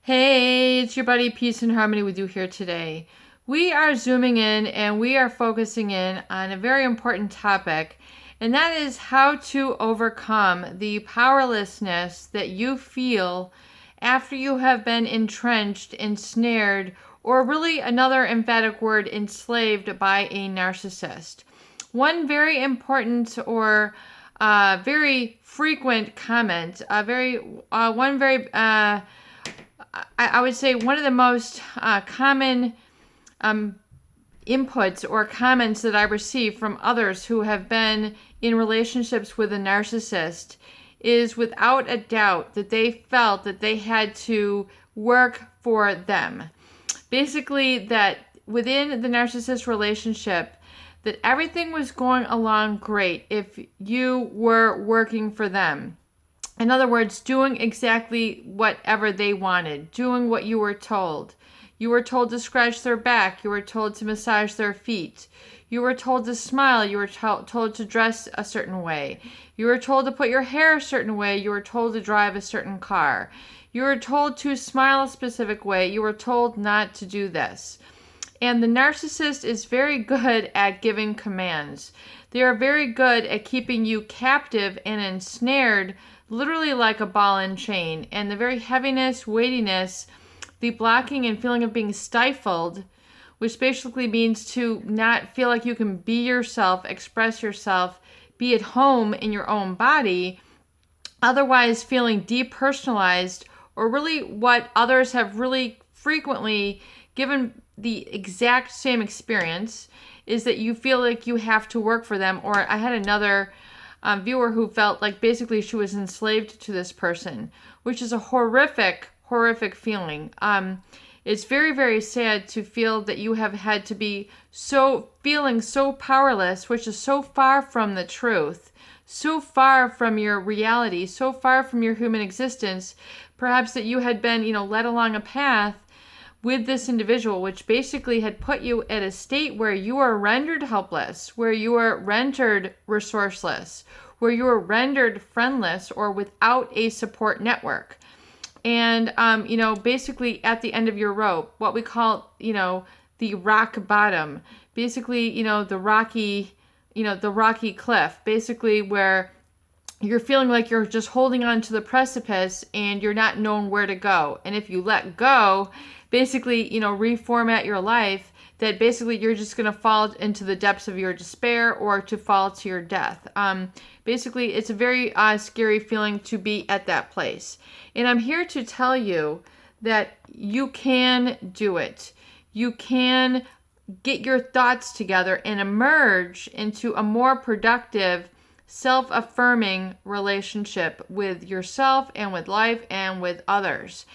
Hey, it's your buddy Peace and Harmony with you here today. We are zooming in and we are focusing in on a very important topic, and that is how to overcome the powerlessness that you feel after you have been entrenched, ensnared, or really another emphatic word, enslaved by a narcissist. One very important or very frequent comment, I would say one of the most common inputs or comments that I receive from others who have been in relationships with a narcissist is without a doubt that they felt that they had to work for them. Basically, that within the narcissist relationship, that everything was going along great if you were working for them. In other words, doing exactly whatever they wanted, doing what you were told. You were told to scratch their back. You were told to massage their feet. You were told to smile. You were told to dress a certain way. You were told to put your hair a certain way. You were told to drive a certain car. You were told to smile a specific way. You were told not to do this. And the narcissist is very good at giving commands. They are very good at keeping you captive and ensnared, literally like a ball and chain. And the very heaviness, weightiness, the blocking and feeling of being stifled, which basically means to not feel like you can be yourself, express yourself, be at home in your own body, otherwise feeling depersonalized, or really what others have really frequently given the exact same experience is that you feel like you have to work for them. Or I had another viewer who felt like basically she was enslaved to this person, which is a horrific feeling. It's very, very sad to feel that you have had to be feeling so powerless, which is so far from the truth, so far from your reality, so far from your human existence, perhaps that you had been, led along a path with this individual, which basically had put you at a state where you are rendered helpless, where you are rendered resourceless, where you are rendered friendless or without a support network. And, basically at the end of your rope, what we call, the rock bottom, basically, the rocky cliff, basically where you're feeling like you're just holding on to the precipice and you're not knowing where to go. And if you let go, basically, reformat your life, that basically you're just going to fall into the depths of your despair or to fall to your death. Basically, it's a very scary feeling to be at that place. And I'm here to tell you that you can do it. You can get your thoughts together and emerge into a more productive, self-affirming relationship with yourself and with life and with others.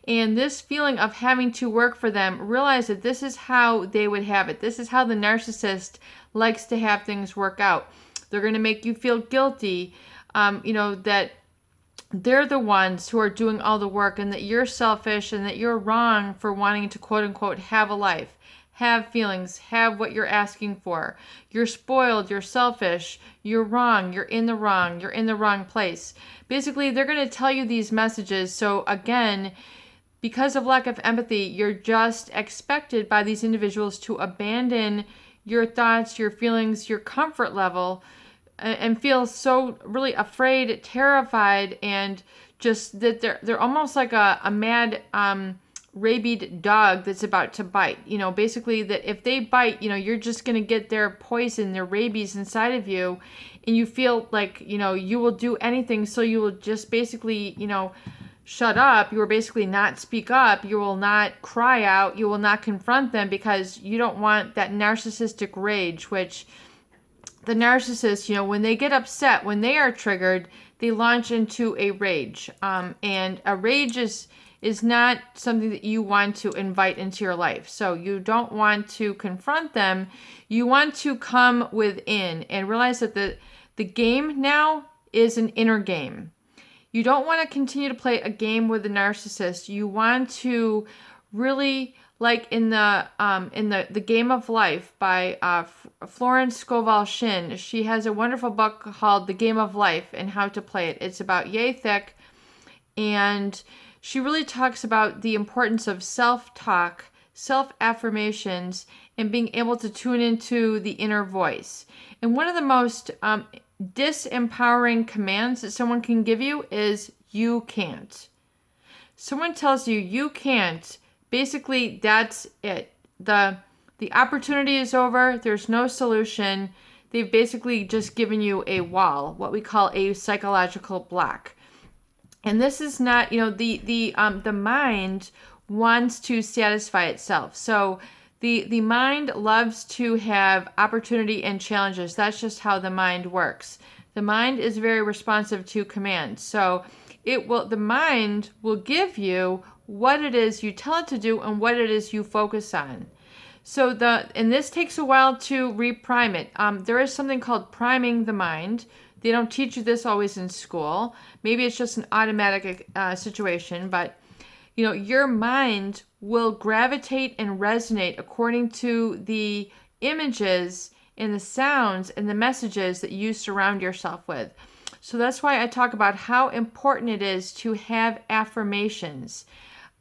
And this feeling of having to work for them, realize that this is how they would have it. This is how the narcissist likes to have things work out. They're going to make you feel guilty, that they're the ones who are doing all the work and that you're selfish and that you're wrong for wanting to quote unquote have a life, have feelings, have what you're asking for. You're spoiled, you're selfish, you're wrong, you're in the wrong place. Basically, they're going to tell you these messages. So again, because of lack of empathy, you're just expected by these individuals to abandon your thoughts, your feelings, your comfort level, and feel so really afraid, terrified, and just that they're almost like a mad rabid dog that's about to bite. Basically that if they bite, you're just going to get their poison, their rabies inside of you, and you feel like, you will do anything. So you will just basically, shut up. You will basically not speak up. You will not cry out. You will not confront them because you don't want that narcissistic rage, which the narcissist, when they get upset, when they are triggered, they launch into a rage. And a rage is not something that you want to invite into your life. So you don't want to confront them. You want to come within and realize that the game now is an inner game. You don't want to continue to play a game with the narcissist. You want to really, like in the Game of Life by Florence Scovel Shinn. She has a wonderful book called The Game of Life and How to Play It. It's about yay thick, and she really talks about the importance of self-talk, self-affirmations, and being able to tune into the inner voice. And one of the most disempowering commands that someone can give you is you can't. Someone tells you you can't, basically that's it. The opportunity is over. There's no solution. They've basically just given you a wall, what we call a psychological block. And this is not, the mind wants to satisfy itself. So the mind loves to have opportunity and challenges. That's just how the mind works. The mind is very responsive to commands. So the mind will give you what it is you tell it to do and what it is you focus on. So and this takes a while to reprime it. There is something called priming the mind. They don't teach you this always in school. Maybe it's just an automatic situation, but your mind will gravitate and resonate according to the images and the sounds and the messages that you surround yourself with. So that's why I talk about how important it is to have affirmations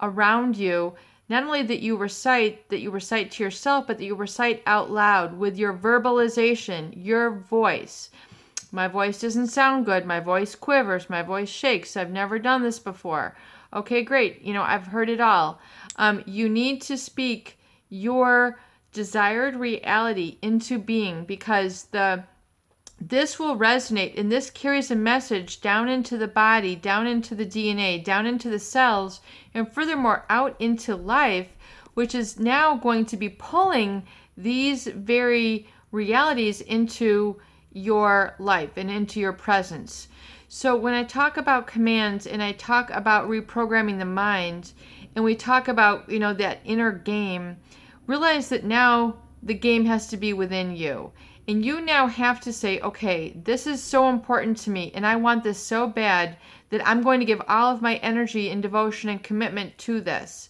around you. Not only that you recite to yourself, but that you recite out loud with your verbalization, your voice. My voice doesn't sound good. My voice quivers. My voice shakes. I've never done this before. Okay, great. I've heard it all. You need to speak your desired reality into being, because this will resonate, and this carries a message down into the body, down into the DNA, down into the cells, and furthermore out into life, which is now going to be pulling these very realities into your life and into your presence. So when I talk about commands and I talk about reprogramming the mind, and we talk about, that inner game, realize that now the game has to be within you. And you now have to say, okay, this is so important to me, and I want this so bad that I'm going to give all of my energy and devotion and commitment to this.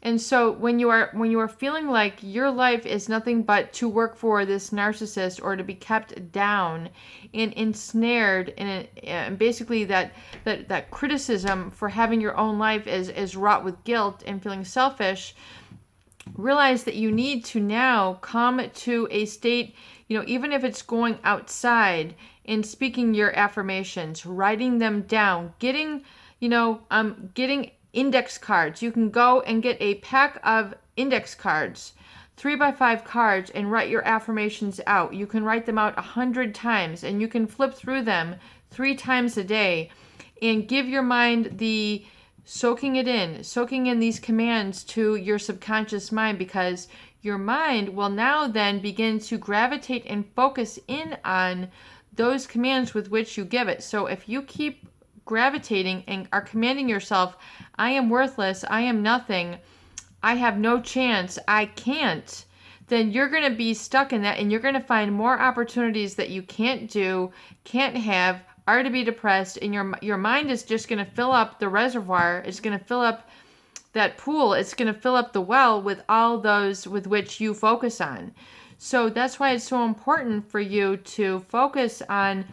And so when you are feeling like your life is nothing but to work for this narcissist or to be kept down and ensnared and basically that criticism for having your own life is wrought with guilt and feeling selfish, realize that you need to now come to a state, even if it's going outside and speaking your affirmations, writing them down, getting index cards. You can go and get a pack of index cards, 3x5 cards, and write your affirmations out. You can write them out 100 times, and you can flip through them 3 times a day and give your mind the soaking in these commands to your subconscious mind, because your mind will now then begin to gravitate and focus in on those commands with which you give it. So if you keep gravitating and are commanding yourself, I am worthless, I am nothing, I have no chance, I can't, then you're going to be stuck in that, and you're going to find more opportunities that you can't do, can't have, are to be depressed, and your mind is just going to fill up the reservoir. It's going to fill up that pool. It's going to fill up the well with all those with which you focus on. So that's why it's so important for you to focus on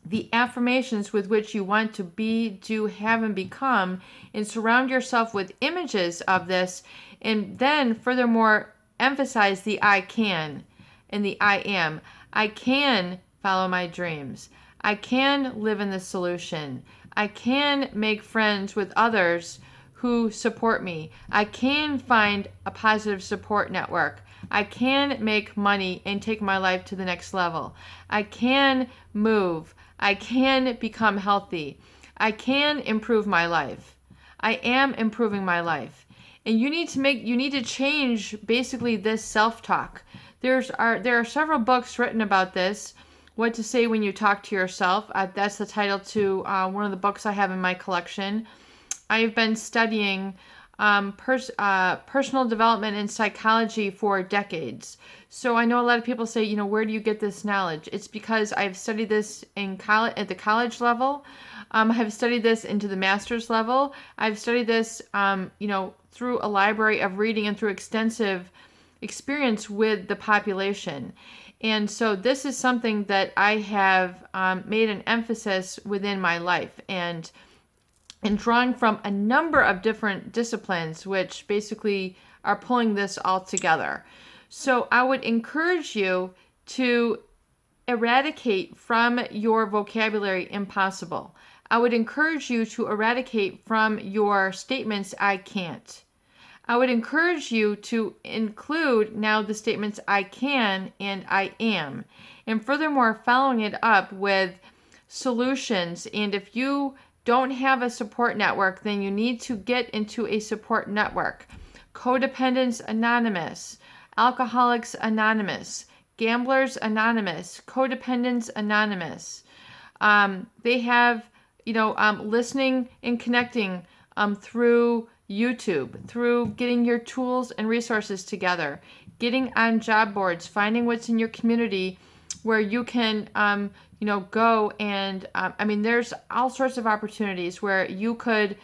the affirmations with which you want to be, do, have, and become, and surround yourself with images of this, and then furthermore emphasize the I can and the I am. I can follow my dreams. I can live in the solution. I can make friends with others who support me. I can find a positive support network. I can make money and take my life to the next level. I can move. I can become healthy. I can improve my life. I am improving my life. And you need to change basically this self-talk. There are several books written about this. What to say when you talk to yourself. That's the title to one of the books I have in my collection. I've been studying personal development and psychology for decades. So I know a lot of people say, where do you get this knowledge? It's because I've studied this in college, at the college level. I've studied this into the master's level. I've studied this, through a library of reading and through extensive experience with the population. And so this is something that I have made an emphasis within my life. And and drawing from a number of different disciplines, which basically are pulling this all together. So I would encourage you to eradicate from your vocabulary impossible. I would encourage you to eradicate from your statements, I can't. I would encourage you to include now the statements I can and I am. And furthermore, following it up with solutions. And if you don't have a support network, then you need to get into a support network. Codependents Anonymous, Alcoholics Anonymous, Gamblers Anonymous, Codependents Anonymous. They have, listening and connecting through YouTube, through getting your tools and resources together, getting on job boards, finding what's in your community where you can, go and, there's all sorts of opportunities where you could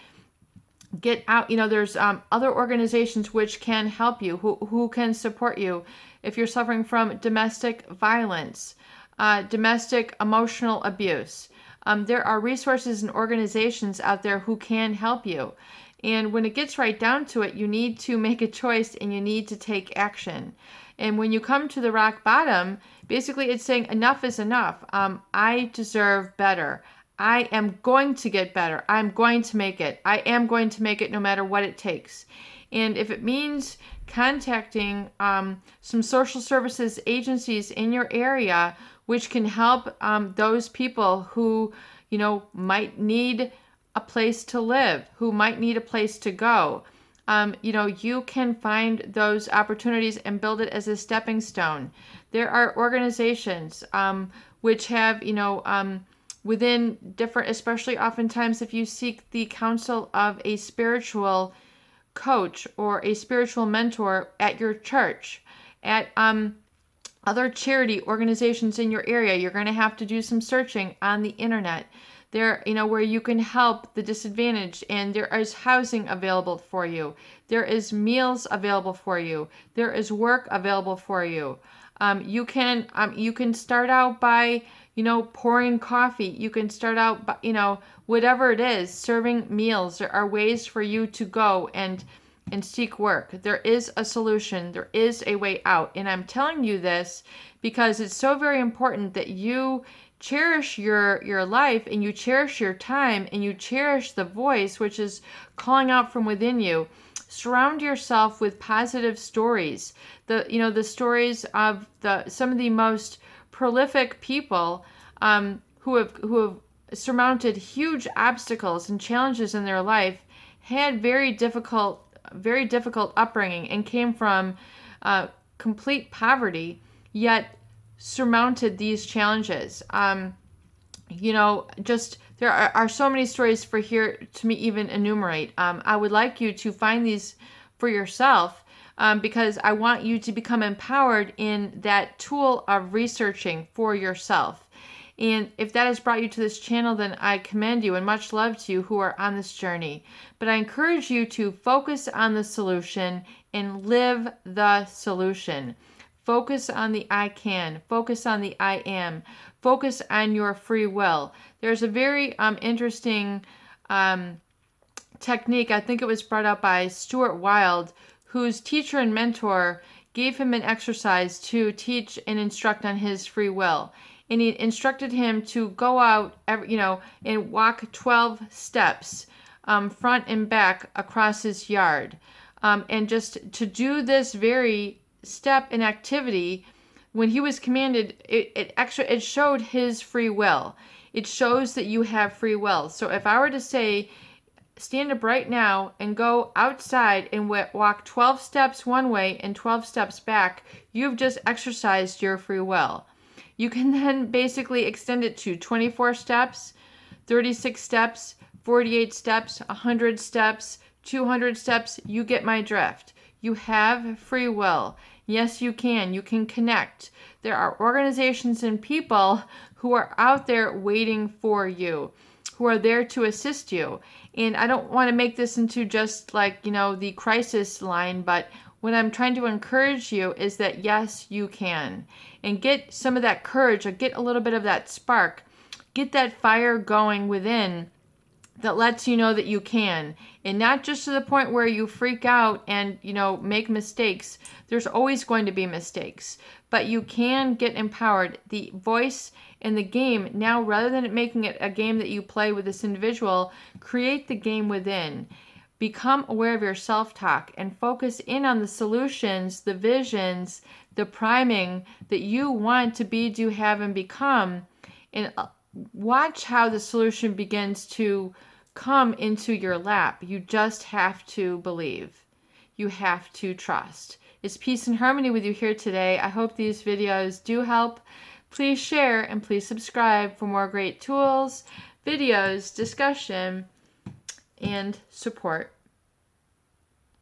get out. There's other organizations which can help you, who can support you if you're suffering from domestic violence, domestic emotional abuse. There are resources and organizations out there who can help you. And when it gets right down to it, you need to make a choice and you need to take action. And when you come to the rock bottom, basically it's saying enough is enough. I deserve better. I am going to get better. I'm going to make it. I am going to make it no matter what it takes. And if it means contacting some social services agencies in your area, which can help those people who, might need a place to live, who might need a place to go. You can find those opportunities and build it as a stepping stone. There are organizations which have, within different, especially oftentimes if you seek the counsel of a spiritual coach or a spiritual mentor at your church, at other charity organizations in your area, you're going to have to do some searching on the internet. There, where you can help the disadvantaged, and there is housing available for you. There is meals available for you. There is work available for you. You can start out by, pouring coffee. You can start out by, whatever it is, serving meals. There are ways for you to go and seek work. There is a solution. There is a way out. And I'm telling you this because it's so very important that you cherish your life, and you cherish your time, and you cherish the voice which is calling out from within you. Surround yourself with positive stories. The stories of some of the most prolific people who have surmounted huge obstacles and challenges in their life, had very difficult upbringing, and came from complete poverty, yet surmounted these challenges. There are so many stories for here to me even enumerate. I would like you to find these for yourself because I want you to become empowered in that tool of researching for yourself. And if that has brought you to this channel, then I commend you, and much love to you who are on this journey. But I encourage you to focus on the solution and live the solution. Focus on the I can. Focus on the I am. Focus on your free will. There's a very interesting technique. I think it was brought up by Stuart Wilde, whose teacher and mentor gave him an exercise to teach and instruct on his free will. And he instructed him to go out, and walk 12 steps, front and back across his yard. And just to do this very step in activity, when he was commanded, it showed his free will. It shows that you have free will. So if I were to say, stand up right now and go outside and walk 12 steps one way and 12 steps back, you've just exercised your free will. You can then basically extend it to 24 steps, 36 steps, 48 steps, 100 steps, 200 steps. You get my drift. You have free will. Yes, you can. You can connect. There are organizations and people who are out there waiting for you, who are there to assist you. And I don't want to make this into just like, the crisis line, but what I'm trying to encourage you is that yes, you can. And get some of that courage, or get a little bit of that spark. Get that fire going within that lets you know that you can, and not just to the point where you freak out and, make mistakes. There's always going to be mistakes, but you can get empowered. The voice in the game now, rather than making it a game that you play with this individual, create the game within. Become aware of your self-talk and focus in on the solutions, the visions, the priming that you want to be, do, have, and become, and watch how the solution begins to come into your lap. You just have to believe. You have to trust. It's Peace and Harmony with you here today. I hope these videos do help. Please share and please subscribe for more great tools, videos, discussion, and support.